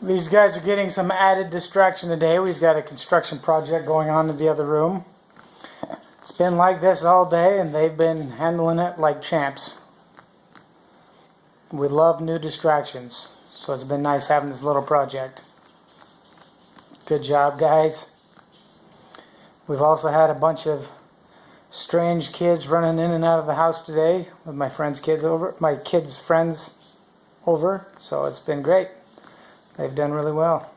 These guys are getting some added distraction today. We've got a construction project going on in the other room. It's been like this all day and they've been handling it like champs. We love new distractions, so it's been nice having this little project. Good job, guys. We've also had a bunch of strange kids running in and out of the house today with my kids' friends over, so it's been great. They've done really well.